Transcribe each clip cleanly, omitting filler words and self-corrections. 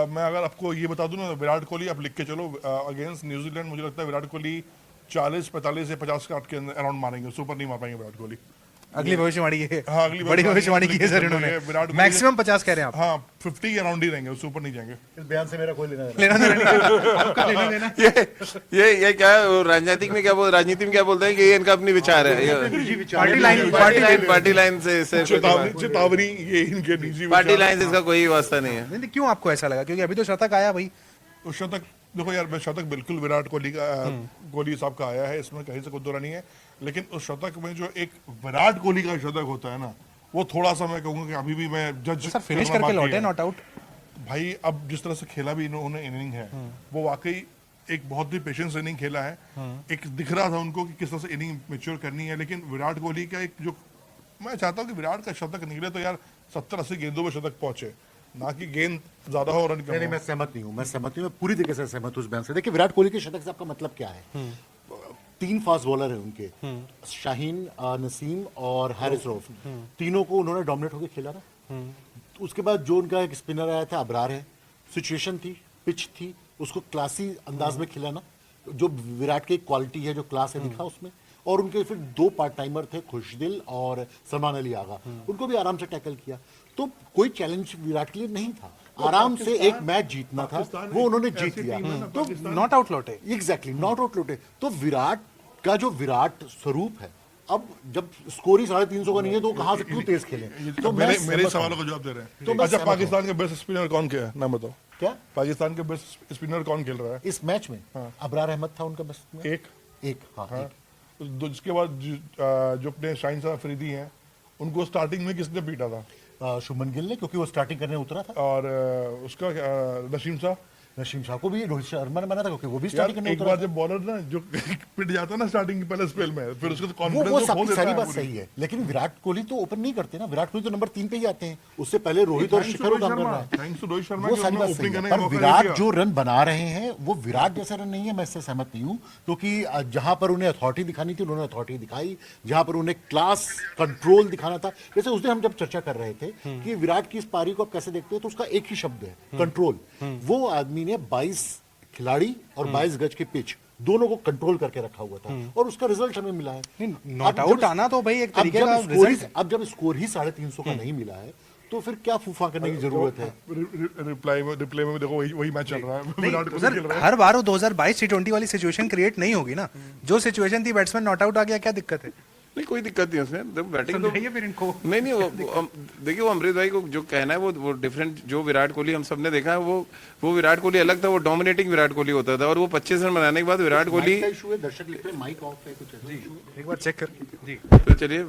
मैं अगर आपको ये बता दूं ना, विराट कोहली आप लिख के चलो, अगेंस्ट न्यूजीलैंड मुझे लगता है विराट कोहली 40, 45 या 50 के अराउंड मारेंगे, सुपर नहीं मार पाएंगे विराट कोहली। अगली भविष्यवाणी ये हाँ, अगली बड़ी भविष्यवाणी की है सर इन्होंने। विराट कोहली मैक्सिमम 50 कह रहे हैं आप। हाँ 50 अराउंड ही रहेंगे, सुपर नहीं जाएंगे। इस बयान से मेरा कोई लेना देना लेना देना नहीं है। आपका लेना देना ये क्या है, वो राजनीतिक में क्या राजनीति में क्या बोलते हैं कि ये इनका अपनी विचार है, पार्टी लाइन से चेतावनी ये इनके निजी पार्टी लाइन से इसका कोई वास्ता नहीं है। नहीं, क्यों आपको ऐसा लगा? क्योंकि अभी तो शतक आया भाई। तो शतक देखो यार, शतक बिल्कुल विराट कोहली का, कोहली साहब का आया है, इसमें कहीं से कोई दो नहीं है। लेकिन उस शतक में जो एक विराट कोहली का शतक होता है ना, वो थोड़ा सा मैं कहूंगा कि अभी भी मैं जज सर फिनिश करके लौटे, नॉट आउट। भाई अब जिस तरह से खेला भी इन्होंने इनिंग है, वो वाकई एक बहुत ही पेशेंस इनिंग खेला है। एक दिख रहा था उनको कि किस तरह से इनिंग मैच्योर करनी है। लेकिन विराट कोहली का एक जो, मैं चाहता हूँ कि विराट का शतक निकले तो यार 70-80 गेंदों में शतक पहुंचे, ना कि गेंद ज्यादा हो, रन कम नहीं, हो। मैं सहमत नहीं हूँ, मैं पूरी तरीके से सहमत हूँ उस बयान से। देखिए, विराट कोहली के शतक से आपका मतलब क्या है? 3 फास्ट बॉलर है उनके, शाहीन, नसीम और हैरिस रऊफ। तीनों को उन्होंने डोमिनेट होकर खेला ना। उसके बाद जो उनका एक स्पिनर आया था अबरार है, सिचुएशन थी, पिच थी, उसको क्लासी अंदाज में खिलाना, जो विराट की क्वालिटी है, जो क्लास है, दिखा उसमें। और उनके फिर 2 पार्ट टाइमर थे, खुशदिल और सलमान अली आगा, उनको भी आराम से टैकल किया। तो कोई चैलेंज विराट के लिए नहीं था, आराम से एक मैच जीतना था, वो उन्होंने जीत लिया। तो नॉट आउट लौटे। एग्जैक्टली, नॉट आउट लौटे। तो विराट का जो विराट स्वरूप है, अब जब स्कोर ही 350 का नहीं है तो कहां से क्यों तेज खेले? तो मेरे सवालों का जवाब दे रहे हैं। मैं अच्छा, सहमत पाकिस्तान के बेस्ट स्पिनर कौन क्या है, नाम बताओ। क्या पाकिस्तान के बेस्ट स्पिनर कौन खेल रहा है इस मैच में? अबरार अहमद था उनका बेस्ट में। एक हाँ, हाँ। एक। जिसके बाद जो अपने शाहीन साहब अफरीदी हैं, उनको स्टार्टिंग में किसने पीटा था? शुभमन गिल ने, क्योंकि वो स्टार्टिंग करने उतरा था। और उसका नसीम साहब नसीम शाह को भी रोहित शर्मा ने माना था, क्योंकि वो भी यार स्टार्टिंग करने एक उतरा बार था। जब बॉलर ना जो पिट जाता है ना स्टार्टिंग के पहले स्पेल में, फिर उसका वो कॉन्फिडेंस खो सबकी देता सारी है बात पूरी। सही है, लेकिन विराट कोहली तो ओपन नहीं करते ना। विराट कोहली तो नंबर 3 पे ही आते हैं, उससे पहले रोहित और शिखर को काम करना है। थैंक्स टू रोहित शर्मा वो कि सारी उन्होंने बात सही ओपनिंग है, करने का पर मौका विराट दिया। जो रन बना रहे हैं वो विराट जैसा रन नहीं है, मैं इससे सहमत नहीं हूँ। क्योंकि जहां पर उन्हें अथॉरिटी दिखानी थी उन्होंने अथॉरिटी दिखाई, जहां पर उन्हें क्लास कंट्रोल दिखाना था। जैसे उस दिन हम जब चर्चा कर रहे थे कि विराट की इस पारी को आप कैसे देखते हो, तो उसका एक ही शब्द है, कंट्रोल। वो आदमी ने 22 खिलाड़ी और 22 गज की पिच दोनों को कंट्रोल करके रखा हुआ था, और उसका रिजल्ट हमें मिला है। नॉट आउट आना तो भाई एक तरीके का रिजल्ट है। अब जब स्कोर ही 350 का नहीं मिला है, तो फिर क्या फूफा करने की जरूरत है? रिप्ले में देखो वही मैच चल रहा है, विराट कोहली खेल सर रहा है। हर बार वो 2022 T20 वाली सिचुएशन क्रिएट नहीं होगी ना। जो सिचुएशन थी, बैट्समैन नॉट आउट आ गया, क्या दिक्कत है? नहीं, कोई दिक्कत नहीं उसमें, तो बैटिंग तो समझाइए फिर इनको। नहीं वो देखिए, वो अमृत भाई को जो कहना है वो डिफरेंट, जो विराट कोहली हम सबने देखा है, वो विराट कोहली अलग था, वो डोमिनेटिंग विराट कोहली होता था। और वो 25 रन बनाने के बाद विराट कोहली, दर्शक लिख रहे हैं माइक ऑफ है, कुछ एक बार चेक कर जी। तो चलिए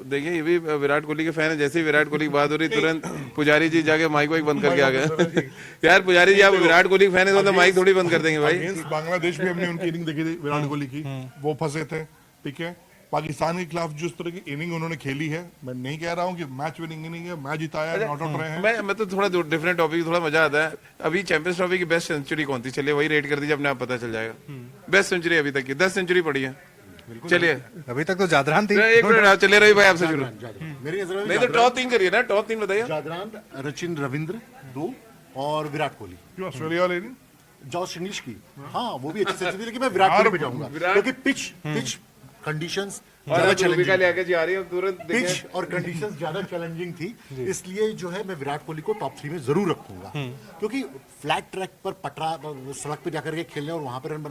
देखिए, ये भी विराट कोहली के फैन है। जैसे ही विराट कोहली की बात हो रही, तुरंत पुजारी जी जाके माइक वाइक बंद करके आ गए। यार पुजारी जी, आप विराट कोहली फैन है तो माइक थोड़ी बंद कर देंगे भाई। अगेंस्ट बांग्लादेश भी हमने उनकी इनिंग देखी थी विराट कोहली की, वो फंसे थे, ठीक है। पाकिस्तान के खिलाफ जिस तरह की इनिंग उन्होंने खेली है, मैं नहीं कह रहा हूँ कि मैच विनिंग इनिंग है, मैच जिताया है, नॉट आउट रहे हैं। मैं तो थोड़ा डिफरेंट टॉपिक, थोड़ा मजा आता है। अभी चैंपियंस ट्रॉफी की बेस्ट सेंचुरी कौन थी? चलिए वही रेट कर दीजिए, अपने आप पता चल जाएगा। बेस्ट सेंचुरी अभी तक की 10 सेंचुरी पड़ी है। चलिए अभी तक तो जादरान थी। एक मिनट, चले रही भाई आपसे शुरू। मेरी नजर में नहीं तो टॉप 3 करिए ना, टॉप 3 बताइए। जादरान, रचिन रविंद्र 2 और विराट कोहली। जो ऑस्ट्रेलिया वाले नहीं, जॉस इंग्लिश की, हाँ वो भी अच्छी सेंचुरी, लेकिन मैं विराट कोहली पे जाऊंगा, क्योंकि पिच कंडीशंस ज्यादा चैलेंजिंग, लेके जी आ रही है तुरंत। पिच और कंडीशंस ज्यादा चैलेंजिंग थी, इसलिए जो है मैं विराट कोहली को टॉप 3 में जरूर रखूंगा। क्योंकि फ्लैट ट्रैक पर पटरा सड़क पे जाकर के खेलने और वहां पर रन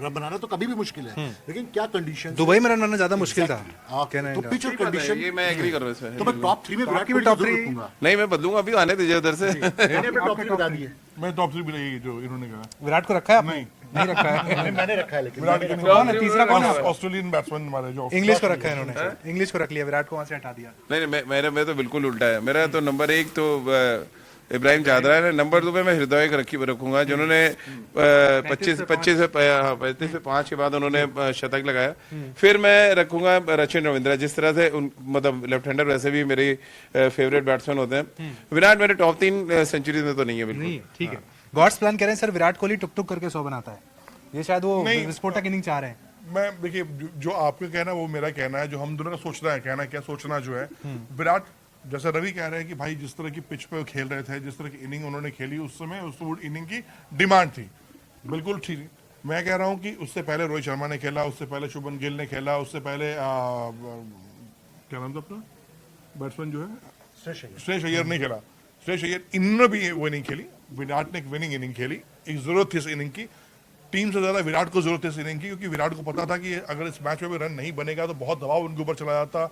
बनाना तो कभी भी मुश्किल है, लेकिन क्या कंडीशन, दुबई में रन बनाना ज्यादा मुश्किल था। तो पिच और कंडीशन, ये मैं एग्री कर रहा हूँ इसमें। तो मैं टॉप 3 में विराट कोहली top को जरूर three? रखूंगा। नहीं, मैं बदलूंगा, अभी आने दीजिए उधर से। मैंने टॉप 3 बता दिए। मैं टॉप 3 भी नहीं, जो इन्होंने कहा। विराट को रखा है आपने? नहीं रखा है। मैंने रखा है, लेकिन विराट कौन है तीसरा? कौन है? ऑस्ट्रेलियन बैट्समैन हमारे जो इंग्लिश को रखा है इन्होंने, इंग्लिश को रख लिया, विराट को वहां से हटा दिया। नहीं, मेरा तो बिल्कुल उल्टा है। मेरा तो नंबर 1 तो इब्राहिम चादरा है, नंबर 2 पे मैं हृदय रखूंगा, जिन्होंने 25 से 5 के बाद उन्होंने शतक लगाया। फिर मैं रखूंगा रचिन रविंद्रा, जिस तरह से मतलब लेफ्ट हैंडर वैसे भी मेरे फेवरेट बैट्समैन होते हैं। विराट मेरे टॉप 3 सेंचुरी में तो नहीं है बिल्कुल। नहीं, ठीक है। गॉड्स प्लान कह रहे हैं सर, विराट कोहली टुक टुक करके 100 बनाता है, ये शायद वो विस्फोटक इनिंग चाह रहे हैं। मैं देखिए, जो आपका कहना है वो मेरा कहना है, जो हम दोनों का सोचना है, कहना क्या सोचना जो है, विराट जैसा रवि कह रहे हैं कि भाई जिस तरह की पिच पे वो खेल रहे थे, जिस तरह की इनिंग उन्होंने खेली उस समय, उस इनिंग की डिमांड थी, बिल्कुल ठीक। मैं कह रहा हूं कि उससे पहले रोहित शर्मा ने खेला, उससे पहले शुभमन गिल ने खेला, उससे पहले क्या नाम था अपना बैट्समैन जो है श्रेयस अय्यर ने खेला, श्रेयस अय्यर, इन्होंने भी वो इनिंग खेली। विराट ने एक विनिंग इनिंग खेली, एक जरूरत थी इस इनिंग की, टीम से ज्यादा विराट को जरूरत थी इस इनिंग की, क्योंकि विराट को पता था कि अगर इस मैच में भी रन नहीं बनेगा तो बहुत दबाव उनके ऊपर चला जाता,